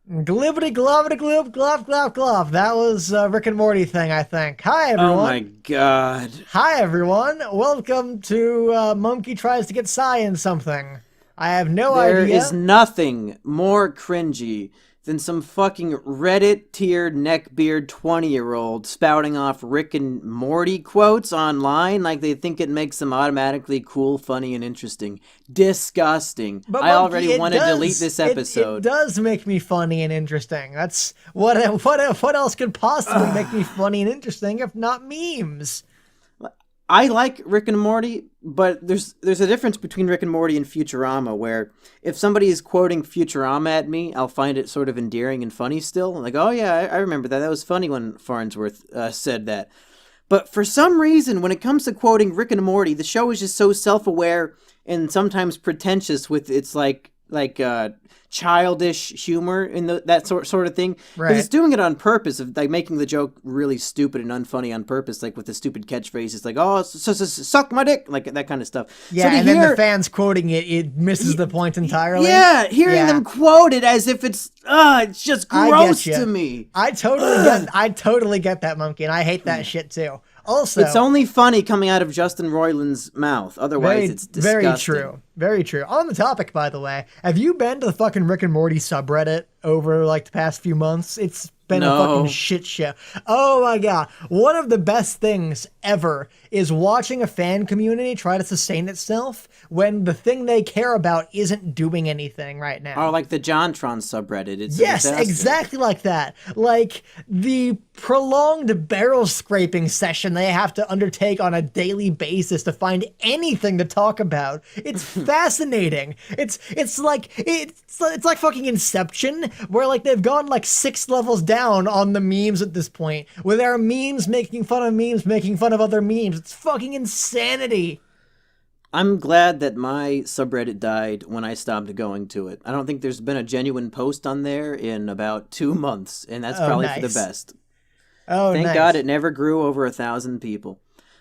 Glibbity globbity gloob glop glop glop. That was a Rick and Morty thing, I think. Hi Oh my everyone. god. Hi everyone. Welcome to Mumkey tries to get Psy in something. I have no There is idea. nothing more cringy than some fucking Reddit tiered neckbeard 20-year-old spouting off Rick and Morty quotes online like they think it makes them automatically cool, funny, and interesting. Disgusting. But I already Mumkey, it want to delete does. this It episode. does make me funny and interesting. That's what else could possibly make me funny and interesting if not memes? I like Rick and Morty, but there's a difference between Rick and Morty and Futurama where if somebody is quoting Futurama at me, I'll find it sort of endearing and funny still. Like, oh yeah, I remember that. That was funny when Farnsworth said that. But for some reason, when it comes to quoting Rick and Morty, the show is just so self-aware and sometimes pretentious with its childish humor in that sort of thing. Because it's Right. doing it on purpose, of like making the joke really stupid and unfunny on purpose, like with the stupid catchphrase. It's like, oh, suck my dick, like that kind of stuff. So Yeah, to and then the hear, fans quoting it, it misses the point entirely. yeah, hearing Yeah. them quote it as if it's just I get gross you. to me. I totally get that Monkey, and I hate that shit too. It's Also, only funny coming out of Justin Roiland's mouth. Otherwise, it's very disgusting. true. Very true. On the topic, by the way, have you been to the fucking Rick and Morty subreddit over like the past few months? It's been a fucking No. shit show. Oh my god. One of the best things ever is watching a fan community try to sustain itself when the thing they care about isn't doing anything right Or now. like the JonTron subreddit. It's a Yes, disaster. exactly like that. Like the prolonged barrel scraping session they have to undertake on a daily basis to find anything to talk about. It's fascinating. It's like fucking Inception, where like they've gone like 6 levels down on the memes at this point, where there are memes making fun of memes making fun of other memes. It's fucking insanity. I'm glad that my subreddit died when I stopped going to it. I don't think there's been a genuine post on there in about 2 months, and that's Oh, probably for the nice. best. Oh, Thank God nice. it never grew over 1,000 people.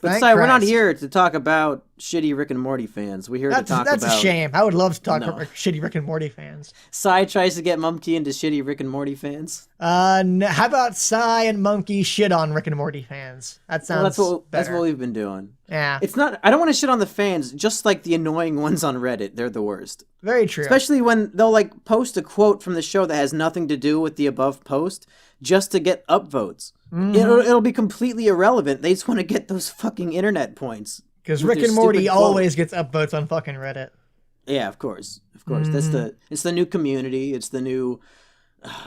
But Thank Si, we're not Christ. here to talk about shitty Rick and Morty fans. We're here to talk That's a about. shame. I would love to talk No. about shitty Rick and Morty fans. Si tries to get Mumkey into shitty Rick and Morty fans. How about Psy and Monkey shit on Rick and Morty fans? That Well, sounds that's better. what we've been doing. Yeah, It's not. I don't want to shit on the fans, just like the annoying ones on Reddit. They're the worst. very true. Especially when they'll like post a quote from the show that has nothing to do with the above post just to get upvotes. It'll be completely irrelevant. They just want to get those fucking internet points. Because with Rick their and Morty stupid quote. always gets upvotes on fucking Reddit. Yeah, of course. Of course. It's the new community. It's the new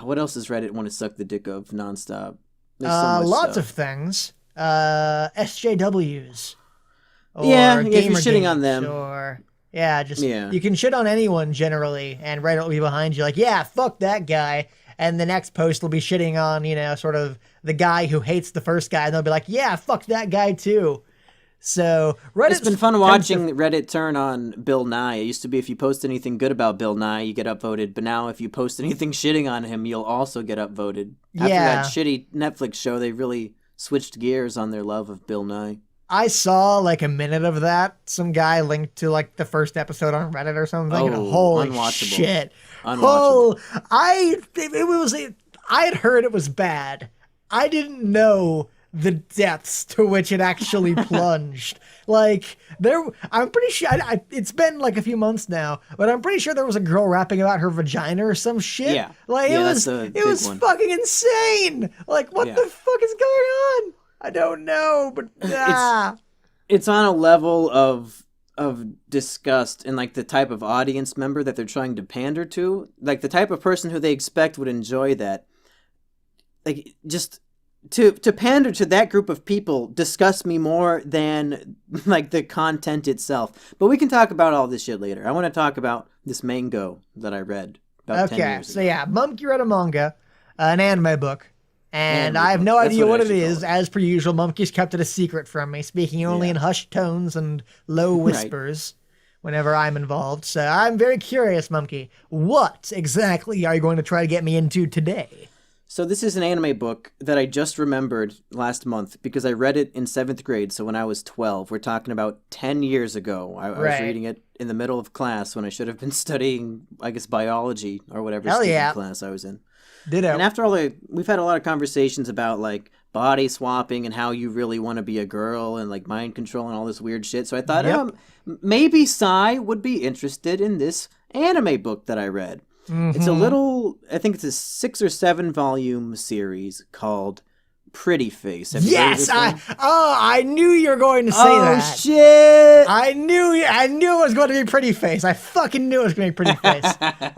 what else does Reddit want to suck the dick of nonstop? There's so much Lots stuff. of things. SJWs. Or Yeah, if you're Gamer shitting on Games, them. Or yeah, just Yeah. you can shit on anyone generally, and Reddit will be behind you like, yeah, fuck that guy. And the next post will be shitting on, sort of the guy who hates the first guy, and they'll be like, yeah, fuck that guy too. So Reddit's It's been fun tends to- watching Reddit turn on Bill Nye. It used to be if you post anything good about Bill Nye, you get upvoted. But now if you post anything shitting on him, you'll also get upvoted. After Yeah. that shitty Netflix show, they really switched gears on their love of Bill Nye. I saw like a minute of that. Some guy linked to like the first episode on Reddit or something. And Oh, holy unwatchable. shit! Unwatchable. Oh, I had heard it was bad. I didn't know the depths to which it actually plunged. Like I'm pretty sure. It's been like a few months now, but I'm pretty sure there was a girl rapping about her vagina or some shit. Yeah. Like Yeah, it that's was. a It big was one. fucking insane. Like what Yeah. the fuck is going on? I don't know, but It's on a level of disgust and like the type of audience member that they're trying to pander to, like the type of person who they expect would enjoy that. Like just to pander to that group of people disgusts me more than like the content itself. But we can talk about all this shit later. I want to talk about this mango that I read about 10 Okay, years so ago. yeah, Mumkey read a manga, an anime book, and Anime I have book. no That's idea what what I it should call is. it. As per usual, Mumkey's kept it a secret from me, speaking only Yeah. in hushed tones and low whispers whenever I'm involved. So I'm very curious, Mumkey. What exactly are you going to try to get me into today? So this is an anime book that I just remembered last month because I read it in 7th grade. So when I was 12, we're talking about 10 years ago. I was Right. reading it in the middle of class when I should have been studying, I guess, biology or whatever Hell stupid yeah. class I was in. Ditto. And after we've had a lot of conversations about like body swapping and how you really want to be a girl and like mind control and all this weird shit. So I thought, Yep. maybe Sai would be interested in this anime book that I read. It's a little, I think it's a 6 or 7 volume series called Pretty Face. Have you heard of Yes, this one? I knew you were going to say Oh that. shit! I knew it was going to be Pretty Face. I fucking knew it was going to be Pretty Face.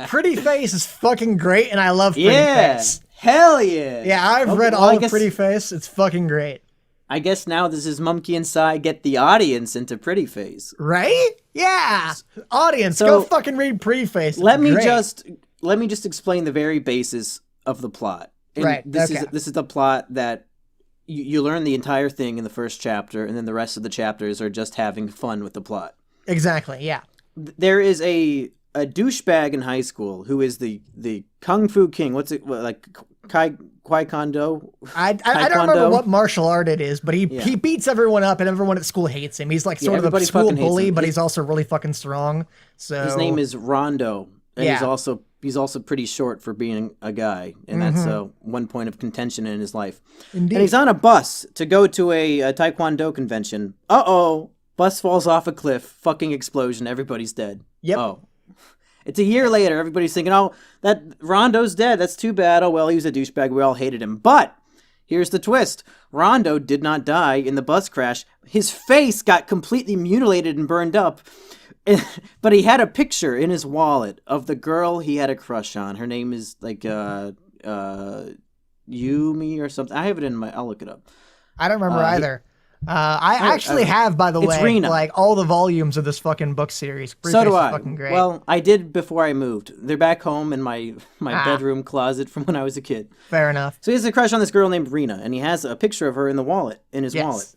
Pretty Face is fucking great, and I love Pretty Face. Hell yeah! Yeah, I've Okay, read well, all I of guess- Pretty Face. It's fucking great. I guess now this is Mumkey and Sai get the audience into Pretty Face. Right? Yeah. Audience, So, go fucking read Pretty Face. It's Let me great. just explain the very basis of the plot. And Right, This okay. is the plot that you learn the entire thing in the first chapter, and then the rest of the chapters are just having fun with the plot. Exactly, yeah. There is a douchebag in high school who is the kung fu king. What's it like? Kwai Kondo? I don't remember Taekwondo? what martial art it is, but he Yeah. beats everyone up and everyone at school hates him. He's like sort of a everybody school fucking hates bully, him. but he's also really fucking strong. So His name is Rondo, and Yeah. he's also pretty short for being a guy, and that's one point of contention in his life. Indeed. And he's on a bus to go to a Taekwondo convention. Bus falls off a cliff, fucking explosion, everybody's dead. Yep. Oh. It's a year later, everybody's thinking, oh, that Rondo's dead, that's too bad. Oh, well, he was a douchebag, we all hated him. But here's the twist. Rondo did not die in the bus crash. His face got completely mutilated and burned up. But he had a picture in his wallet of the girl he had a crush on. Her name is like Yumi or something. I have it in my. I'll look it up. I don't remember either. I actually have, by the it's way, Rena. like all the volumes of this fucking book series. Pretty So Face do is I. Fucking great. Well, I did before I moved. They're back home in my Ah. bedroom closet from when I was a kid. fair enough. So he has a crush on this girl named Rena, and he has a picture of her in the wallet, in his wallet. Yes.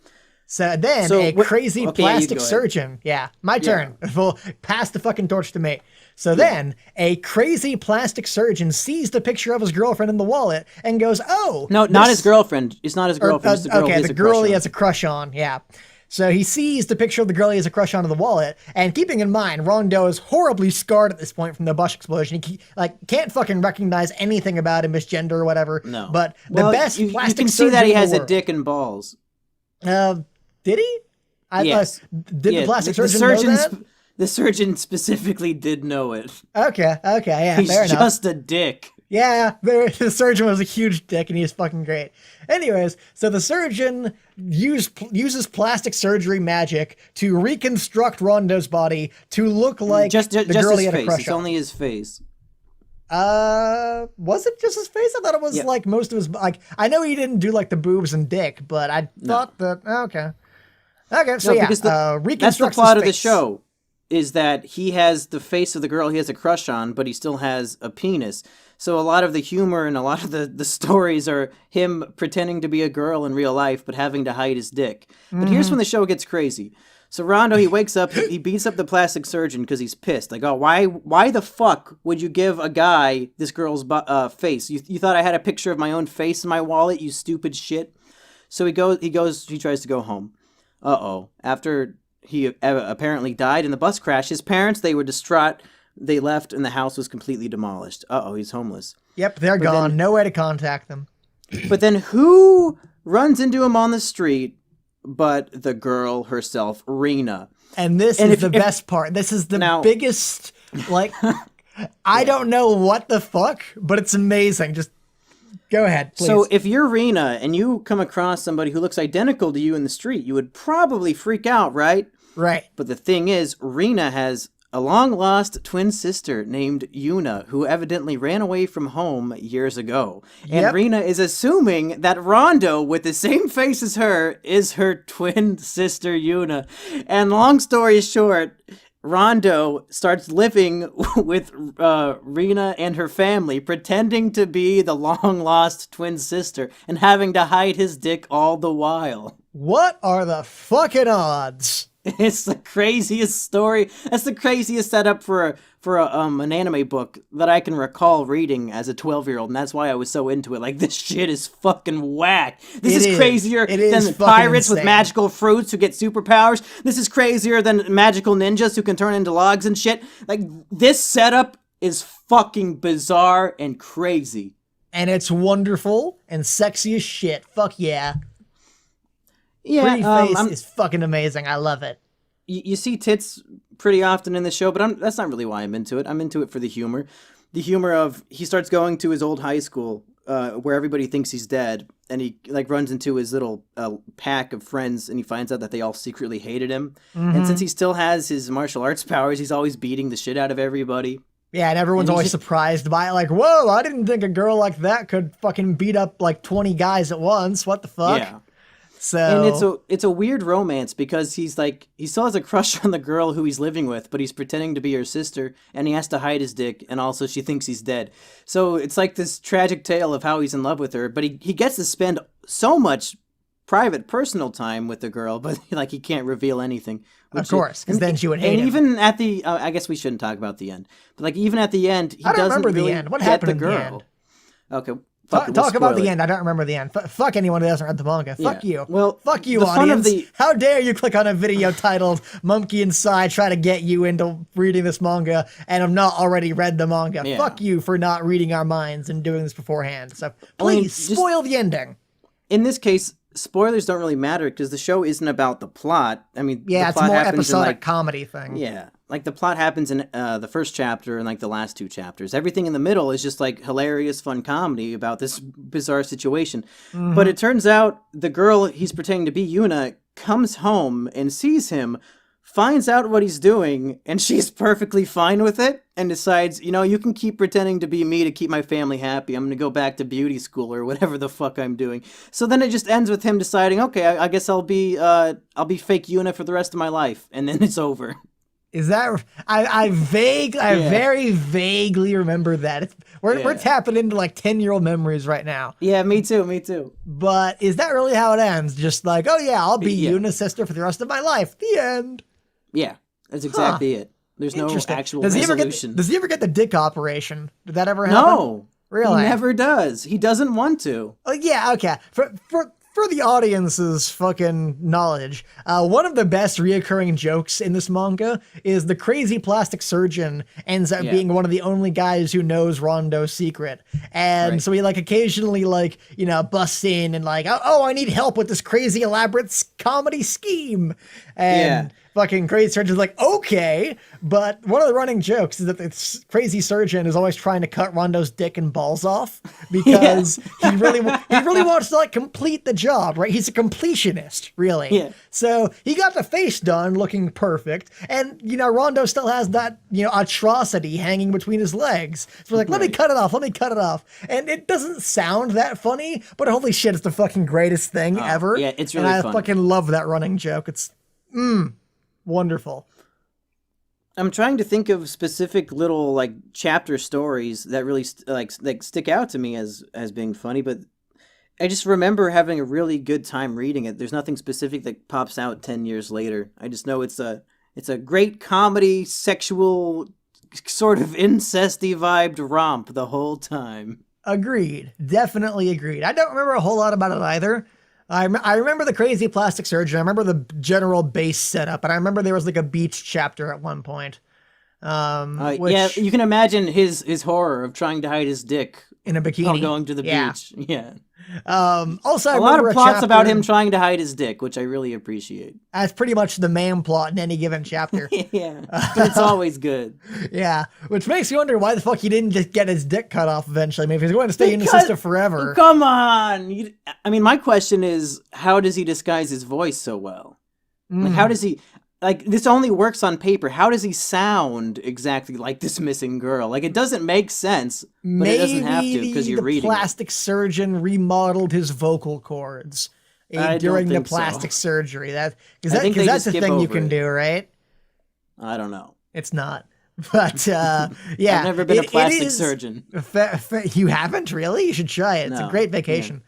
So then So a what- crazy okay, you plastic go ahead. surgeon. Yeah, my turn. Well, pass the fucking torch to me. So then a crazy plastic surgeon sees the picture of his girlfriend in the wallet and goes, "Oh, No, not this- his girlfriend. It's not his girlfriend. It's the girl he has the a girl crush he on. has a crush on. Yeah." So he sees the picture of the girl he has a crush on in the wallet, and keeping in mind, Rondo is horribly scarred at this point from the bus explosion. He can't fucking recognize anything about him, his gender or whatever. No. But the Well, best you plastic can see surgeon that he in the has a world. dick and balls. Did he? Yes. Did the plastic surgeon know that? The surgeon specifically did know it. Okay, yeah, He's fair enough. just a dick. Yeah, the surgeon was a huge dick, and he's fucking great. Anyways, so the surgeon uses plastic surgery magic to reconstruct Rondo's body to look like Just the girl his he had a face. crush It's on. only his face. Was it just his face? I thought it was Yeah. like most of his. Like, I know he didn't do like the boobs and dick, but I thought that okay. So No, yeah, because that's the reconstructs plot his of the face. show. Is that he has the face of the girl he has a crush on, but he still has a penis. So a lot of the humor and a lot of the stories are him pretending to be a girl in real life, but having to hide his dick. But here's when the show gets crazy. So Rondo, he wakes up, he beats up the plastic surgeon because he's pissed. Like, oh, why the fuck would you give a guy this girl's face? You thought I had a picture of my own face in my wallet, you stupid shit. So he tries to go home. After he apparently died in the bus crash, his parents, they were distraught. They left and the house was completely demolished. He's homeless. Yep, they're gone. then- No way to contact them. But then who runs into him on the street but the girl herself, Rena? And this And is if- the if- best part. This is the Now- biggest, like, I don't know what the fuck, but it's amazing. Just go ahead, please. So if you're Rena and you come across somebody who looks identical to you in the street, you would probably freak out, right? right. But the thing is, Rena has a long-lost twin sister named Yuna, who evidently ran away from home years ago. And Yep. Rena is assuming that Rondo, with the same face as her, is her twin sister Yuna. And long story short, Rondo starts living with Rena and her family, pretending to be the long-lost twin sister and having to hide his dick all the while. What are the fucking odds? It's the craziest story. That's the craziest setup for an anime book that I can recall reading as a 12-year-old, and that's why I was so into it. Like, this shit is fucking whack. This It is is. crazier It is than fucking pirates with insane. magical fruits who get superpowers. This is crazier than magical ninjas who can turn into logs and shit. Like, this setup is fucking bizarre and crazy. and it's wonderful and sexy as shit. Fuck yeah. Yeah, Pretty face is fucking amazing. I love it. You see tits pretty often in the show, but that's not really why I'm into it. I'm into it for the humor. The humor of he starts going to his old high school where everybody thinks he's dead, and he like runs into his little pack of friends, and he finds out that they all secretly hated him. And since he still has his martial arts powers, he's always beating the shit out of everybody. Yeah, and everyone's always surprised by it. Like, whoa, I didn't think a girl like that could fucking beat up like 20 guys at once. What the fuck? Yeah. So And it's a weird romance because he still has a crush on the girl who he's living with, but he's pretending to be her sister, and he has to hide his dick, and also she thinks he's dead. So it's like this tragic tale of how he's in love with her, but he gets to spend so much private, personal time with the girl, but like he can't reveal anything. Of course, because then she would hate him. And even at the, I guess we shouldn't talk about the end, but like even at the end, he I don't doesn't remember really the end. What get happened the in girl. the end? Okay. Talk about the end. I don't remember the end. Fuck anyone who hasn't read the manga. Fuck you. Well, fuck you, the fun of audience. How dare you click on a video titled Mumkey Inside try to get you into reading this manga and have not already read the manga. Yeah. Fuck you for not reading our minds and doing this beforehand. So please, spoil the ending. In this case, spoilers don't really matter because the show isn't about the plot. I mean, Yeah, the it's plot more happens in, episodic comedy thing. Yeah, like the plot happens in the first chapter and like the last two chapters. Everything in the middle is just like hilarious, fun comedy about this bizarre situation. But it turns out the girl he's pretending to be, Yuna, comes home and sees him, finds out what he's doing, and she's perfectly fine with it and decides, you can keep pretending to be me to keep my family happy. I'm going to go back to beauty school or whatever the fuck I'm doing. So then it just ends with him deciding, okay, I guess I'll be fake Yuna for the rest of my life. And then it's over. Is that I very vaguely remember that. We're tapping into like 10-year-old memories right now. Yeah, me too. But is that really how it ends? Just like, oh yeah, I'll be Yuna's sister for the rest of my life. The end. Yeah, that's exactly it. There's no actual resolution. Does he ever get the dick operation? Did that ever happen? No. Really? He never does. He doesn't want to. Oh yeah, okay. For the audience's fucking knowledge, one of the best reoccurring jokes in this manga is the crazy plastic surgeon ends up being one of the only guys who knows Rondo's secret. And so he like occasionally like, busts in and like, oh, I need help with this crazy elaborate comedy scheme. And fucking crazy surgeon's like, okay. But one of the running jokes is that the crazy surgeon is always trying to cut Rondo's dick and balls off because he really wants to like complete the job, right? He's a completionist, really. Yeah. So he got the face done looking perfect. And, Rondo still has that, atrocity hanging between his legs. So we're like, let me cut it off. And it doesn't sound that funny, but holy shit, it's the fucking greatest thing ever. Yeah, it's really funny. funny. I fucking love that running joke. It's, wonderful. I'm trying to think of specific little like chapter stories that really stick out to me as being funny, but I just remember having a really good time reading it. There's nothing specific that pops out 10 years later. I just know it's a great comedy, sexual, sort of incesty vibed romp the whole time. Agreed. Definitely agreed. I don't remember a whole lot about it either. I remember the crazy plastic surgeon. I remember the general base setup, and I remember there was like a beach chapter at one point. Yeah, you can imagine his horror of trying to hide his dick in a bikini while going to the beach. Yeah. Also, a lot of plots about him trying to hide his dick, which I really appreciate. That's pretty much the main plot in any given chapter. Yeah, but it's always good. Yeah, which makes you wonder why the fuck he didn't just get his dick cut off eventually. Maybe he's going to stay in the system forever. Come on! My question is, how does he disguise his voice so well? Like, how does he... Like, this only works on paper. How does he sound exactly like this missing girl? Like, it doesn't make sense, but it doesn't have to because you're reading it. Maybe the plastic surgeon remodeled his vocal cords during the plastic surgery. Because that's the thing you can do, right? I don't know. It's not. But, yeah. I've never been a plastic surgeon. You haven't, really? You should try it. It's a great vacation.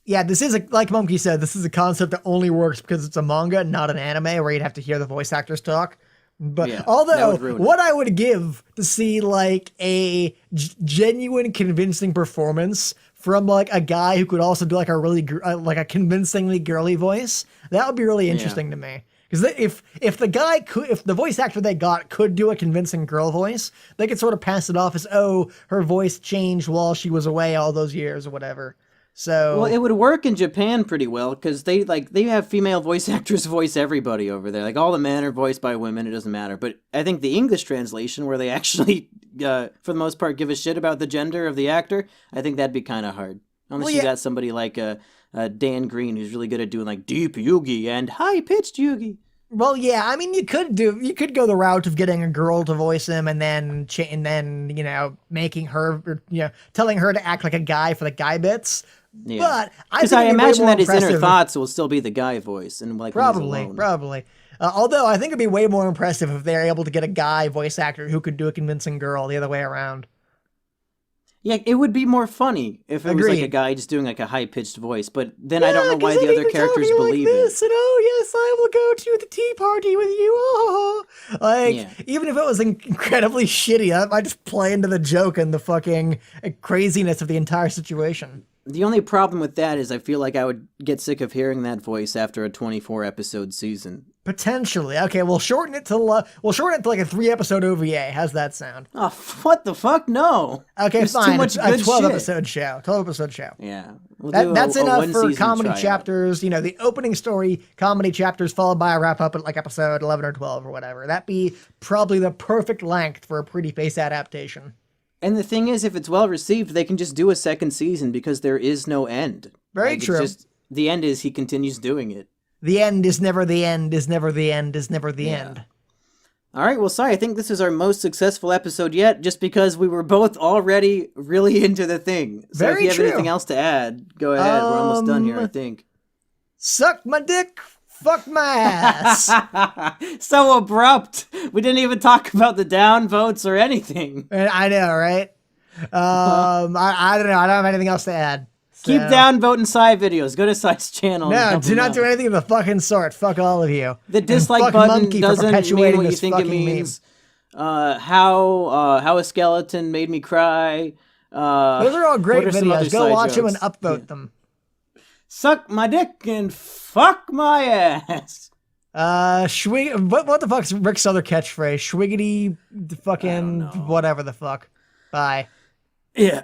Yeah, this is, like Mumkey said, this is a concept that only works because it's a manga, not an anime, where you'd have to hear the voice actors talk. But although, what I would give to see, like, a genuine, convincing performance from, like, a guy who could also do, like, a really, like, a convincingly girly voice, that would be really interesting to me. Because if the voice actor they got could do a convincing girl voice, they could sort of pass it off as, oh, her voice changed while she was away all those years or whatever. So Well, it would work in Japan pretty well because they have female voice actors voice everybody over there. Like all the men are voiced by women. It doesn't matter. But I think the English translation, where they actually, for the most part, give a shit about the gender of the actor, I think that'd be kind of hard. Unless you got somebody like Dan Green, who's really good at doing like deep Yugi and high pitched Yugi. Well, yeah, I mean, you could go the route of getting a girl to voice him, and then making her, telling her to act like a guy for the guy bits. Yeah. But because I imagine that his inner thoughts will still be the guy voice, and like probably. Although I think it'd be way more impressive if they're able to get a guy voice actor who could do a convincing girl the other way around. Yeah, it would be more funny if it was like a guy just doing like a high-pitched voice, but then I don't know why the other characters believe it. And, oh, yes, I will go to the tea party with you. Oh. Even if it was incredibly shitty, I might just play into the joke and the fucking craziness of the entire situation. The only problem with that is I feel like I would get sick of hearing that voice after a 24-episode season. Potentially. Okay, we'll shorten it to like a 3-episode OVA. How's that sound? Oh, what the fuck? No. Okay, There's fine. Too much a good 12-episode show. 12-episode show. Yeah. That's enough for comedy chapters. The opening story, comedy chapters, followed by a wrap-up at like episode 11 or 12 or whatever. That'd be probably the perfect length for a Pretty Face adaptation. And the thing is, if it's well received, they can just do a second season because there is no end. Very true. The end is he continues doing it. The end is never the end, is never the end, is never the end. All right, well, sorry, I think this is our most successful episode yet, just because we were both already really into the thing. So Very if you have true. anything else to add, go ahead. We're almost done here, I think. Suck my dick, fuck my ass. So abrupt. We didn't even talk about the downvotes or anything. I know, right? I don't know. I don't have anything else to add. Keep downvoting Psy videos. Go to Psy's channel. No, do not do anything of the fucking sort. Fuck all of you. The dislike button Mumkey doesn't mean what you think it means. How a skeleton made me cry. Those are all great videos. Go watch them and upvote them. Suck my dick and fuck my ass. What the fuck's Rick's other catchphrase? Schwiggity fucking whatever the fuck. Bye. Yeah.